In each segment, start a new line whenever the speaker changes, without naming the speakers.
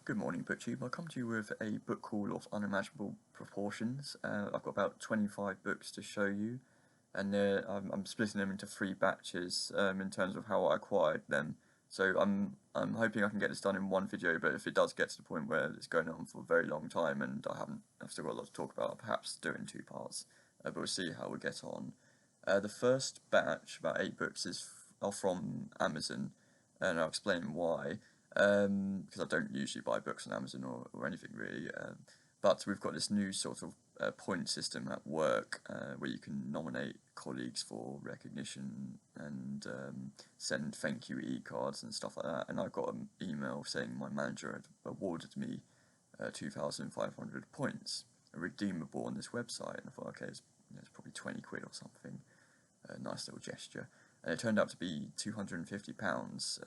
Good morning, BookTube. I'll come to you with a book haul of unimaginable proportions. I've got about 25 books to show you, and I'm splitting them into 3 batches in terms of how I acquired them. So I'm hoping I can get this done in one video, but if it does get to the point where it's going on for a very long time and I've still got a lot to talk about, I'll perhaps do it in 2 parts. But we'll see how we get on. The first batch, about 8 books, are from Amazon, and I'll explain why. Because I don't usually buy books on Amazon or anything really, but we've got this new sort of point system at work where you can nominate colleagues for recognition and send thank you e-cards and stuff like that, and I got an email saying my manager had awarded me 2,500 points, redeemable on this website, and I thought, okay, it's probably 20 quid or something, a nice little gesture. And it turned out to be £250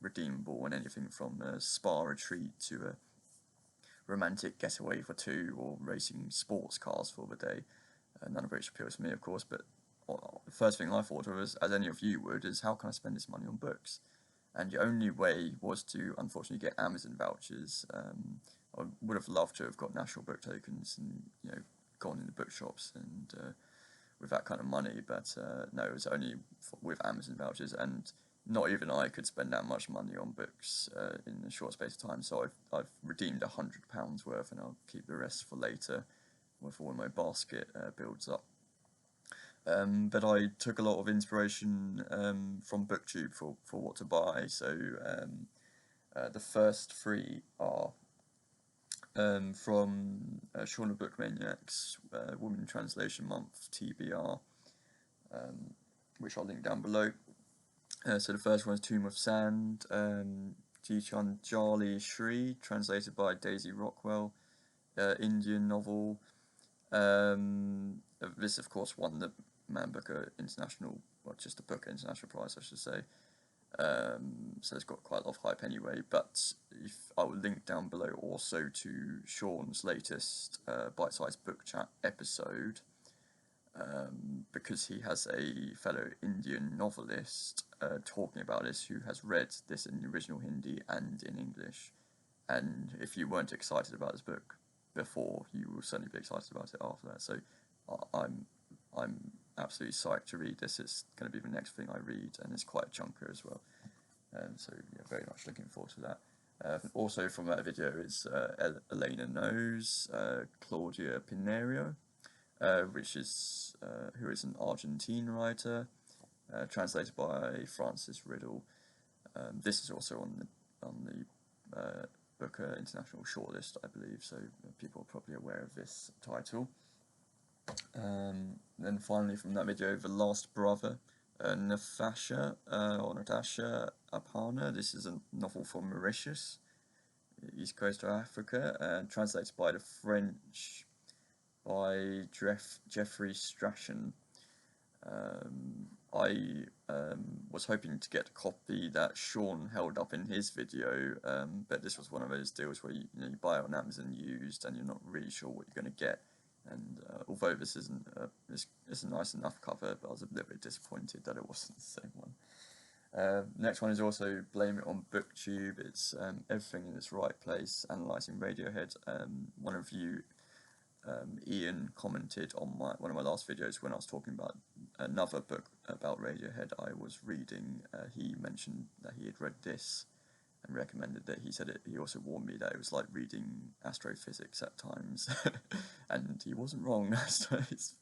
redeemable on anything from a spa retreat to a romantic getaway for 2 or racing sports cars for the day, none of which appeals to me, of course, but the first thing I thought of, as any of you would, is how can I spend this money on books? And the only way was to, unfortunately, get Amazon vouchers. I would have loved to have got National Book Tokens and, gone in the bookshops and with that kind of money, but no, it was only with Amazon vouchers, and not even I could spend that much money on books in a short space of time. So I've redeemed £100 worth, and I'll keep the rest for later before my basket builds up. But I took a lot of inspiration from BookTube for what to buy. So the first 3 are from Shawn of Book Maniac's Women Translation Month TBR, which I'll link down below. So the first one is Tomb of Sand, Geetanjali Shree, translated by Daisy Rockwell, Indian novel. This, of course, won the Mann Booker International, well, just the Booker International Prize, I should say. So it's got quite a lot of hype anyway, but I will link down below also to Shawn's latest Bite-size Bookchat episode, because he has a fellow Indian novelist talking about this who has read this in the original Hindi and in English, and if you weren't excited about this book before, you will certainly be excited about it after that. So I'm absolutely psyched to read this. It's going to be the next thing I read, and it's quite a chunker as well. So yeah, very much looking forward to that. Also from that video is Elena knows Claudia Pineiro, which is who is an Argentine writer, translated by Francis Riddle. This is also on the Booker International shortlist, I believe, so people are probably aware of this title. Then finally from that video, The Last Brother, Nathacha Appanah. This is a novel from Mauritius, East Coast of Africa, translated by the French by Geoffrey Strachan. I was hoping to get a copy that Shawn held up in his video, but this was one of those deals where you buy it on Amazon used and you're not really sure what you're going to get. And although this isn't it's a nice enough cover, but I was a little bit disappointed that it wasn't the same one. Next one is also Blame It on BookTube. It's Everything in Its Right Place, analysing Radiohead. One of you, Ian, commented on one of my last videos when I was talking about another book about Radiohead I was reading. He mentioned that he had read this and recommended that. He also warned me that it was like reading astrophysics at times, and he wasn't wrong. It's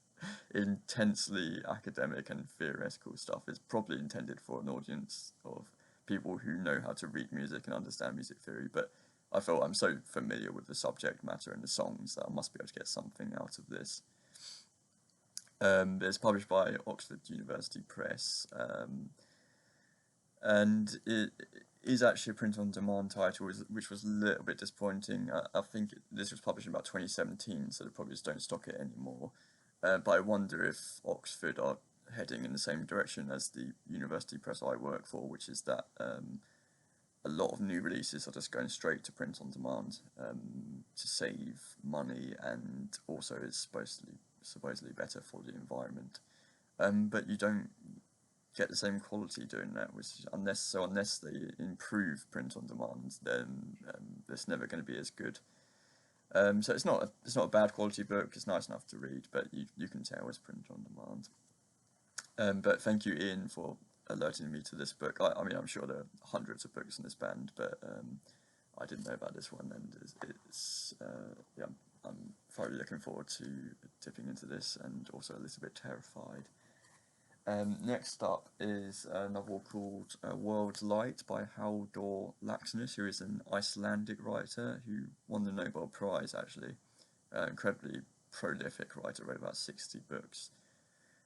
intensely academic and theoretical stuff. It's probably intended for an audience of people who know how to read music and understand music theory, but I felt I'm so familiar with the subject matter and the songs that I must be able to get something out of this. It's published by Oxford University Press, and it is actually a print-on-demand title, which was a little bit disappointing. I think this was published in about 2017, so they probably just don't stock it anymore. But I wonder if Oxford are heading in the same direction as the university press I work for, which is that a lot of new releases are just going straight to print-on-demand to save money, and also it's supposedly better for the environment. But you don't get the same quality doing that, which is unless they improve print on demand, then it's never going to be as good. So it's not a bad quality book. It's nice enough to read, but you can tell it's print on demand. But thank you, Ian, for alerting me to this book. I mean, I'm sure there are hundreds of books in this band, but I didn't know about this one, and it's yeah, I'm thoroughly looking forward to dipping into this, and also a little bit terrified. Next up is a novel called World's Light by Halldor Laxness, who is an Icelandic writer who won the Nobel Prize, actually. Incredibly prolific writer, wrote about 60 books.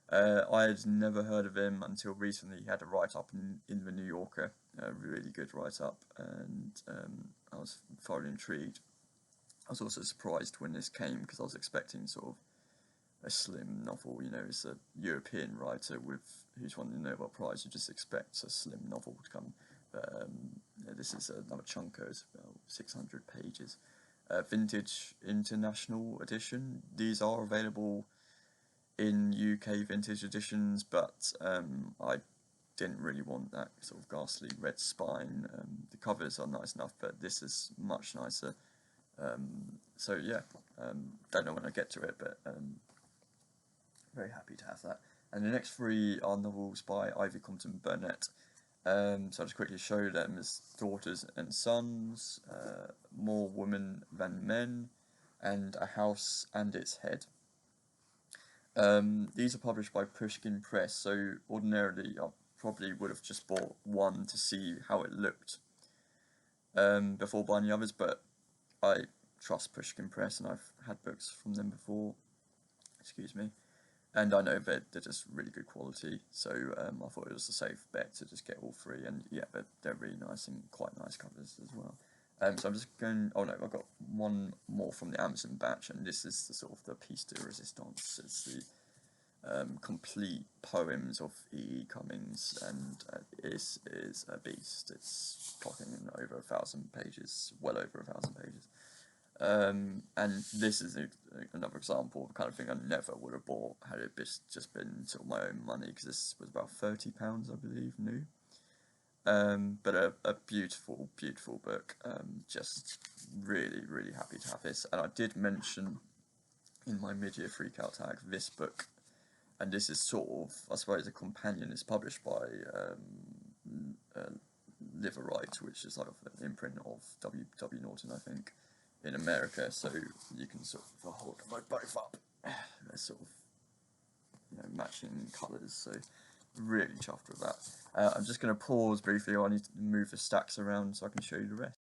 I had never heard of him until recently. He had a write-up in the New Yorker, a really good write-up, and I was thoroughly intrigued. I was also surprised when this came, because I was expecting sort of a slim novel. You know, it's a European writer who's won the Nobel Prize. You just expect a slim novel to come. But this is another chunker. It's about 600 pages. Vintage International Edition. These are available in UK vintage editions, but I didn't really want that sort of ghastly red spine. The covers are nice enough, but this is much nicer. So yeah, don't know when I get to it, but very happy to have that. And the next three are novels by Ivy Compton-Burnett. So I'll just quickly show them as Daughters and Sons, More Women Than Men, and A House and Its Head. These are published by Pushkin Press, so ordinarily I probably would have just bought one to see how it looked before buying the others, but I trust Pushkin Press, and I've had books from them before, excuse me, and I know that they're just really good quality, so I thought it was a safe bet to just get all three, and yeah, but they're really nice and quite nice covers as well. So I'm just going, oh no, I've got one more from the Amazon batch, and this is the sort of the piece de resistance. It's the complete poems of E. Cummings, and this is a beast. It's clocking in over 1,000 pages, well over 1,000 pages. And this is another example of the kind of thing I never would have bought had it just been sort of my own money, because this was about £30, I believe, new. But a beautiful, beautiful book. Just really, really happy to have this. And I did mention in my mid-year freakout tag this book, and this is sort of, I suppose, a companion. It's published by Liverite, which is like an imprint of W. Norton, I think, in America. So you can sort of hold them both up. They're sort of, you know, matching colours. So really chuffed with that. I'm just going to pause briefly. I need to move the stacks around so I can show you the rest.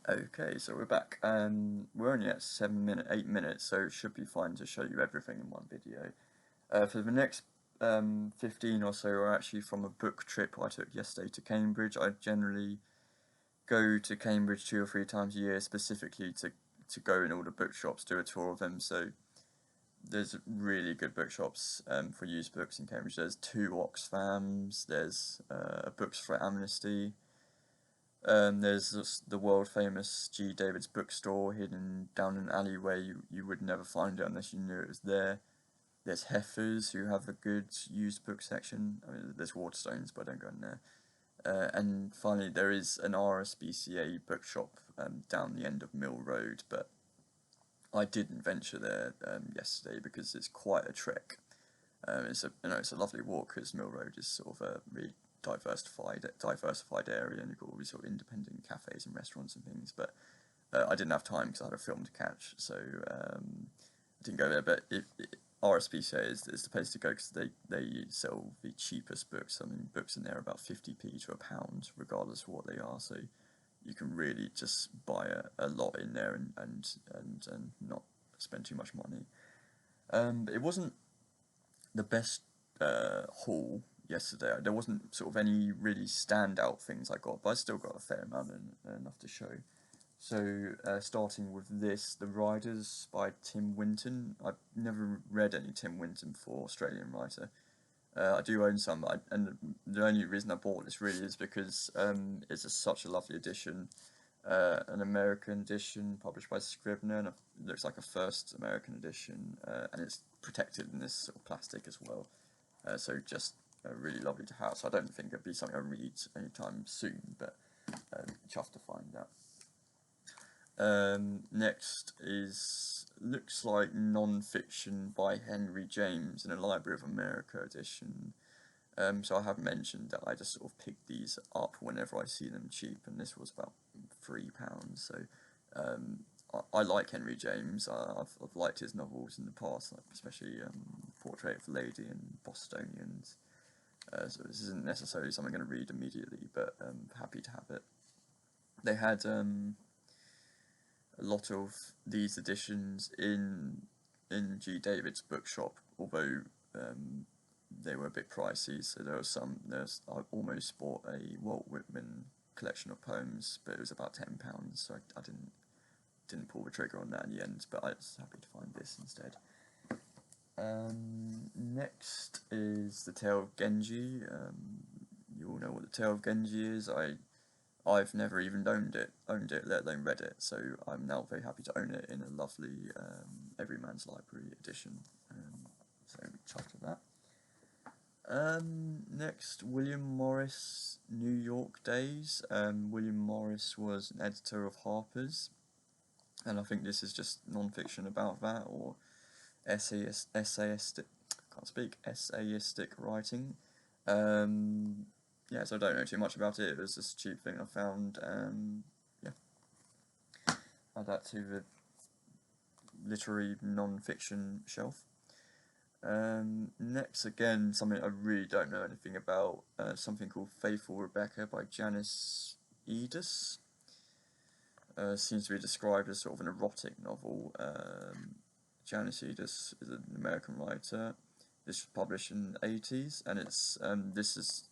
Okay, so we're back. We're only at 8 minutes, so it should be fine to show you everything in one video. For the next 15 or so are actually from a book trip I took yesterday to Cambridge. I generally go to Cambridge 2 or 3 times a year specifically to go in all the bookshops, do a tour of them. So there's really good bookshops for used books in Cambridge. There's 2 Oxfams, there's Books for Amnesty, there's the world famous G. David's bookstore hidden down an alleyway. You would never find it unless you knew it was there. There's Heffers, who have a good used book section. I mean, there's Waterstones, but I don't go in there. And finally, there is an RSPCA bookshop down the end of Mill Road, but I didn't venture there yesterday because it's quite a trek. It's a lovely walk, because Mill Road is sort of a really diversified area, and you've got all these sort of independent cafes and restaurants and things. But I didn't have time because I had a film to catch, so I didn't go there. But RSPCA is the place to go, because they sell the cheapest books. I mean, books in there are about 50p to £1, regardless of what they are. So you can really just buy a lot in there and not spend too much money. It wasn't the best haul yesterday. There wasn't sort of any really standout things I got, but I still got a fair amount and enough to show. So starting with this, The Riders by Tim Winton. I've never read any Tim Winton before, Australian writer. I do own some, and the only reason I bought this really is because it's such a lovely edition. An American edition published by Scribner, and it looks like a first American edition, and it's protected in this sort of plastic as well. so just really lovely to have. So I don't think it'd be something I read anytime soon, but chuffed to find that. Next looks like non-fiction by Henry James in a Library of America edition. So I have mentioned that I just sort of pick these up whenever I see them cheap, and this was about £3. So I like Henry James. I've liked his novels in the past, like especially Portrait of a Lady and Bostonians. So this isn't necessarily something I'm going to read immediately, but happy to have it. They had a lot of these editions in G. David's bookshop, although they were a bit pricey. So I almost bought a Walt Whitman collection of poems, but it was about £10, so I didn't pull the trigger on that in the end. But I was happy to find this instead. Next is the Tale of Genji. You all know what the Tale of Genji is. I've never even owned it, let alone read it, so I'm now very happy to own it in a lovely Everyman's Library edition. So chuffed with that. Next, William Morris, New York Days. William Morris was an editor of Harper's, and I think this is just non-fiction about that, or essayistic writing. Yeah, so I don't know too much about it. It was just a cheap thing I found. Yeah, add that to the literary non-fiction shelf. Next, again, something I really don't know anything about. Something called Faithful Rebecca by Janice Edis. Seems to be described as sort of an erotic novel. Janice Edis is an American writer. This was published in the 80s, and this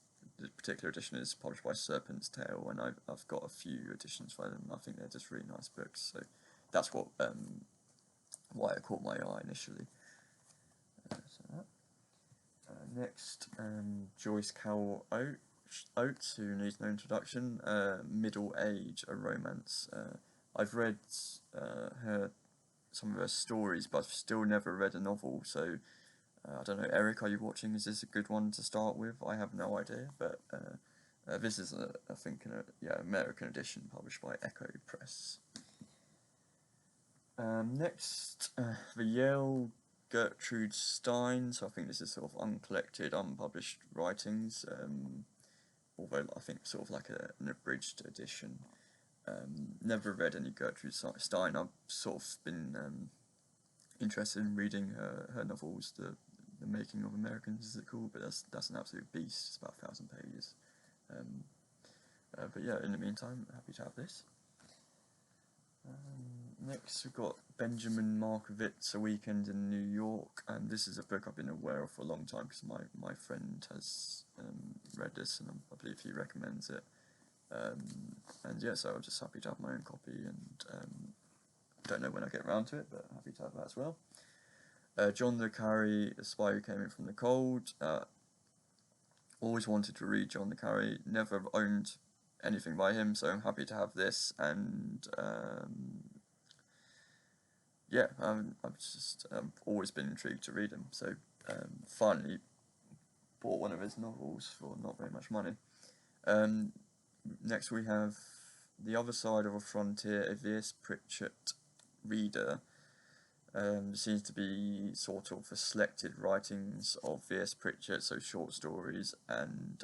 particular edition is published by Serpent's Tail, and I've got a few editions for them. I think they're just really nice books, so that's why it caught my eye initially. Next, Joyce Carol Oates, who needs no introduction. Middle Age, a romance. I've read some of her stories, but I've still never read a novel, so I don't know, Eric, are you watching? Is this a good one to start with? I have no idea, but this is, I think, an American edition published by Echo Press. Next, the Yale Gertrude Stein, so I think this is sort of uncollected, unpublished writings, although I think sort of like an abridged edition. Never read any Gertrude Stein. I've sort of been interested in reading her novels, the Making of Americans, is it called? But that's an absolute beast. It's about 1,000 pages. But yeah, in the meantime, happy to have this. Next, we've got Benjamin Markovits, A Weekend in New York, and this is a book I've been aware of for a long time because my friend has read this, and I believe he recommends it. And yeah, so I'm just happy to have my own copy, and don't know when I get around to it, but happy to have that as well. John le Carre, A Spy Who Came In From the Cold. Always wanted to read John le Carre, never owned anything by him, so I'm happy to have this, and yeah, I've always been intrigued to read him, so finally bought one of his novels for not very much money. Next we have The Other Side of a Frontier, a V.S. Pritchett reader. Seems to be sort of the selected writings of V.S. Pritchett, so short stories and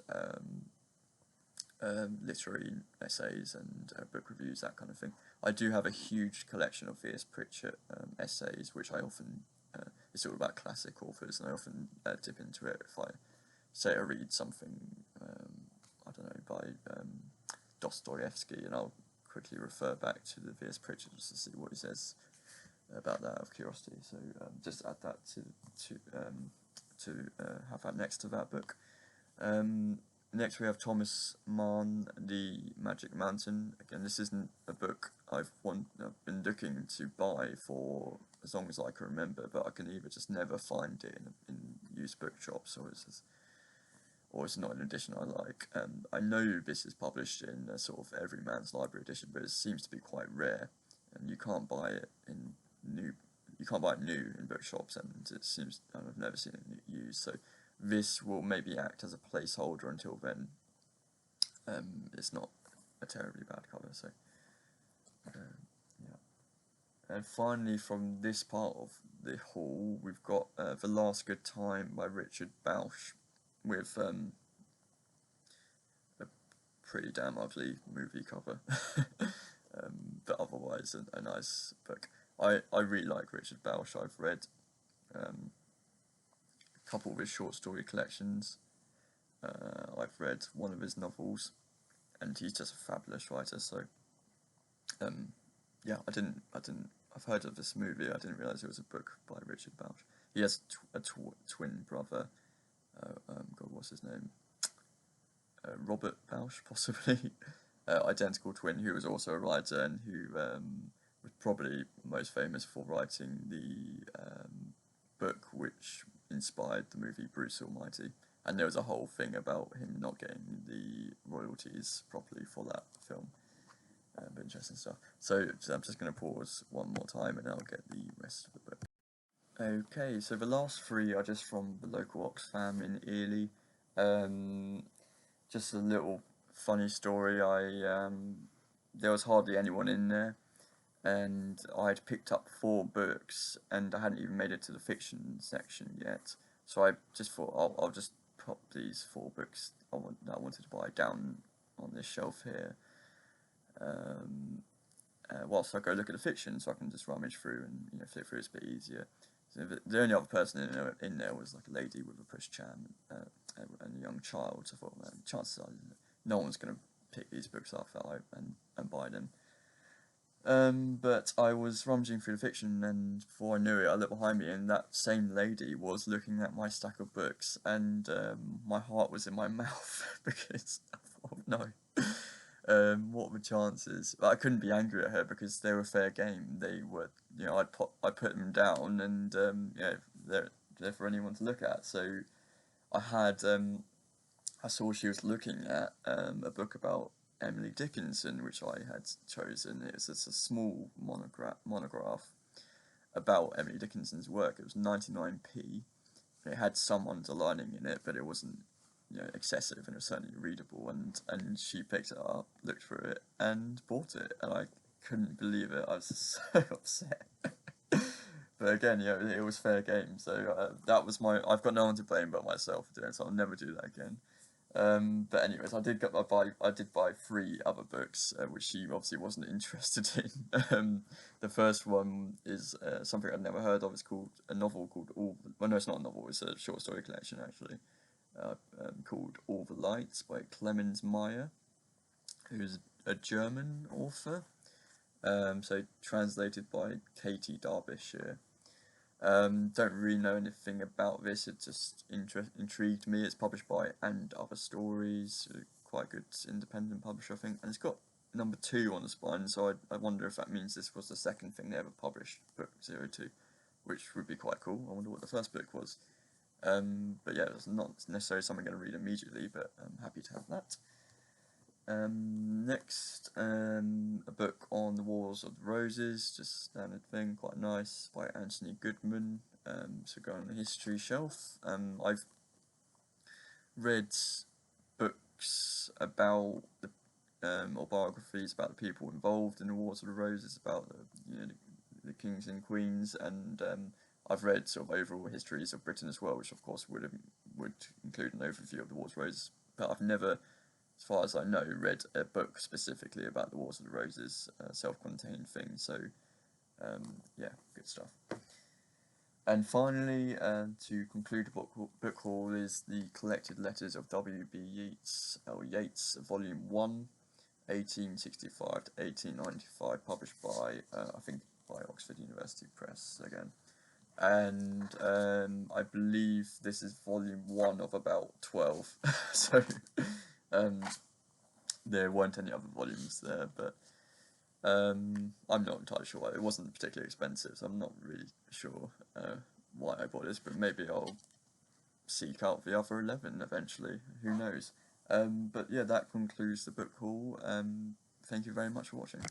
literary essays and book reviews, that kind of thing. I do have a huge collection of V.S. Pritchett essays, which I often, it's all about classic authors, and I often dip into it if I say I read something, I don't know, by Dostoevsky, and I'll quickly refer back to the V.S. Pritchett just to see what he says about that out of curiosity. So just add that to have that next to that book. Next we have Thomas Mann, The Magic Mountain. Again, this isn't a book I've been looking to buy for as long as I can remember, but I can either just never find it in used bookshops, or it's not an edition I like. I know this is published in a sort of Everyman's Library edition, but it seems to be quite rare, and you can't buy it new in bookshops, and it seems I've never seen it used. So this will maybe act as a placeholder until then. It's not a terribly bad cover, so yeah. And finally, from this part of the haul, we've got The Last Good Time by Richard Bausch, with a pretty damn ugly movie cover, but otherwise a nice book. I really like Richard Bausch. I've read a couple of his short story collections. I've read one of his novels, and he's just a fabulous writer. So, yeah, I've heard of this movie. I didn't realise it was a book by Richard Bausch. He has a twin brother. God, what's his name? Robert Bausch, possibly. Identical twin, who was also a writer and who was probably most famous for writing the book which inspired the movie Bruce Almighty. And there was a whole thing about him not getting the royalties properly for that film. But interesting stuff. So I'm just going to pause one more time and I'll get the rest of the book. Okay, so the last three are just from the local Oxfam in Ely. Just a little funny story. There was hardly anyone in there, and I'd picked up 4 books, and I hadn't even made it to the fiction section yet. So I just thought I'll just pop these 4 books that I wanted to buy down on this shelf here, whilst I go look at the fiction, so I can just rummage through and flip through. It's a bit easier. So the only other person in there was like a lady with a pushchair and a young child. So I thought, man, chances are no one's going to pick these books up and buy them. But I was rummaging through the fiction, and before I knew it, I looked behind me, and that same lady was looking at my stack of books, and my heart was in my mouth because I thought, no. What were the chances? But I couldn't be angry at her because they were fair game. They were, I put them down, and they're for anyone to look at. So I had, I saw she was looking at a book about Emily Dickinson, which I had chosen. It's a small monograph about Emily Dickinson's work. It was 99p. It had some underlining in it, but it wasn't excessive, and it was certainly readable, and she picked it up, looked through it, and bought it, and I couldn't believe it. I was so upset. But again, it was fair game, so that was I've got no one to blame but myself for doing it, so I'll never do that again. But anyways, I did buy 3 other books, which she obviously wasn't interested in. The first one is something I'd never heard of. It's called a novel called well, no, it's not a novel. It's a short story collection actually. Called All the Lights by Clemens Meyer, who's a German author, so translated by Katie Derbyshire. Don't really know anything about this, it just intrigued me. It's published by And Other Stories, quite good independent publisher, I think, and it's got number 2 on the spine, so I wonder if that means this was the second thing they ever published, book 02, which would be quite cool. I wonder what the first book was. But yeah, it's not necessarily something I'm going to read immediately, but I'm happy to have that. Next, a book on the Wars of the Roses, just standard thing, quite nice, by Anthony Goodman. So go on the history shelf. I've read books about or biographies about the people involved in the Wars of the Roses, about the kings and queens, and I've read sort of overall histories of Britain as well, which of course would include an overview of the Wars of the Roses, but I've never, as far as I know, read a book specifically about the Wars of the Roses, self-contained thing, so yeah, good stuff. And finally, to conclude the book haul, is the Collected Letters of W.B. Yeats, Volume 1, 1865 to 1895, published by, I think, by Oxford University Press again. And I believe this is volume 1 of about 12, so there weren't any other volumes there, but I'm not entirely sure. It wasn't particularly expensive, so I'm not really sure why I bought this, but maybe I'll seek out the other 11 eventually, who knows. But yeah, that concludes the book haul. Thank you very much for watching.